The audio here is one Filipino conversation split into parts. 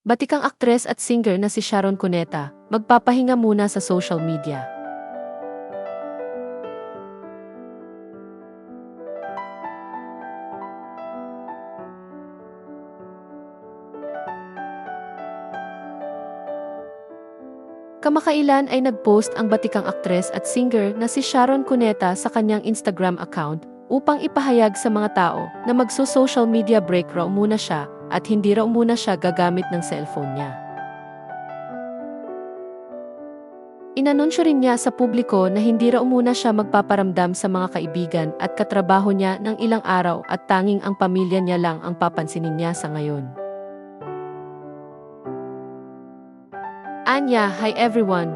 Batikang aktres at singer na si Sharon Cuneta, magpapahinga muna sa social media. Kamakailan ay nag-post ang batikang aktres at singer na si Sharon Cuneta sa kanyang Instagram account upang ipahayag sa mga tao na magso-social media break raw muna siya at hindi raw muna siya gagamit ng cellphone niya. Inanunsyo rin niya sa publiko na hindi raw muna siya magpaparamdam sa mga kaibigan at katrabaho niya ng ilang araw at tanging ang pamilya niya lang ang papansinin niya sa ngayon. Anya, hi everyone.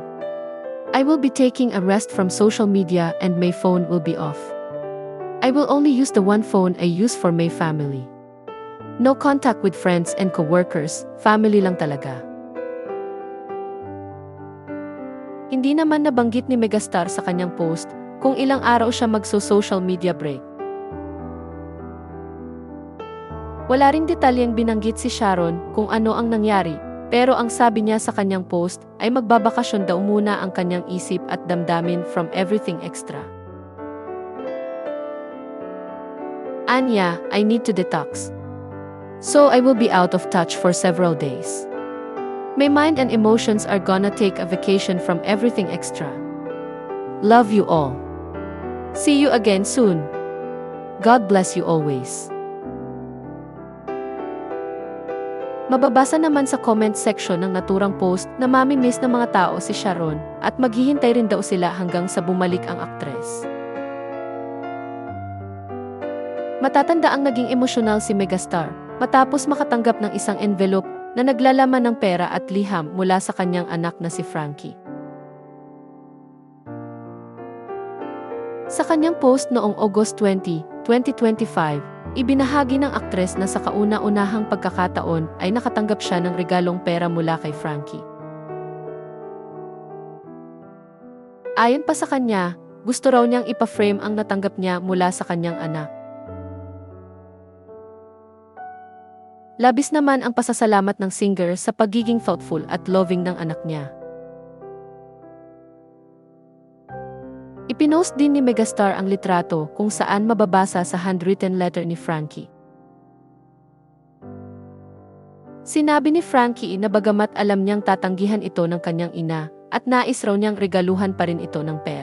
I will be taking a rest from social media and my phone will be off. I will only use the one phone I use for my family. No contact with friends and co-workers, family lang talaga. Hindi naman nabanggit ni Megastar sa kanyang post kung ilang araw siya magso-social media break. Wala ring detalyeng binanggit si Sharon kung ano ang nangyari, pero ang sabi niya sa kanyang post ay magbabakasyon daw muna ang kanyang isip at damdamin from everything extra. Anya, I need to detox. So I will be out of touch for several days. My mind and emotions are gonna take a vacation from everything extra. Love you all. See you again soon. God bless you always. Mababasa naman sa comment section ng naturang post na mami-miss ng mga tao si Sharon at maghihintay rin daw sila hanggang sa bumalik ang aktres. Matatanda ang naging emosyonal si Megastar matapos makatanggap ng isang envelope na naglalaman ng pera at liham mula sa kanyang anak na si Frankie. Sa kanyang post noong August 20, 2025, ibinahagi ng aktres na sa kauna-unahang pagkakataon ay nakatanggap siya ng regalong pera mula kay Frankie. Ayon pa sa kanya, gusto raw niyang ipa-frame ang natanggap niya mula sa kanyang anak. Labis naman ang pasasalamat ng singer sa pagiging thoughtful at loving ng anak niya. Ipinost din ni Megastar ang litrato kung saan mababasa sa handwritten letter ni Frankie. Sinabi ni Frankie na bagamat alam niyang tatanggihan ito ng kanyang ina at nais raw niyang regaluhan pa rin ito ng pera.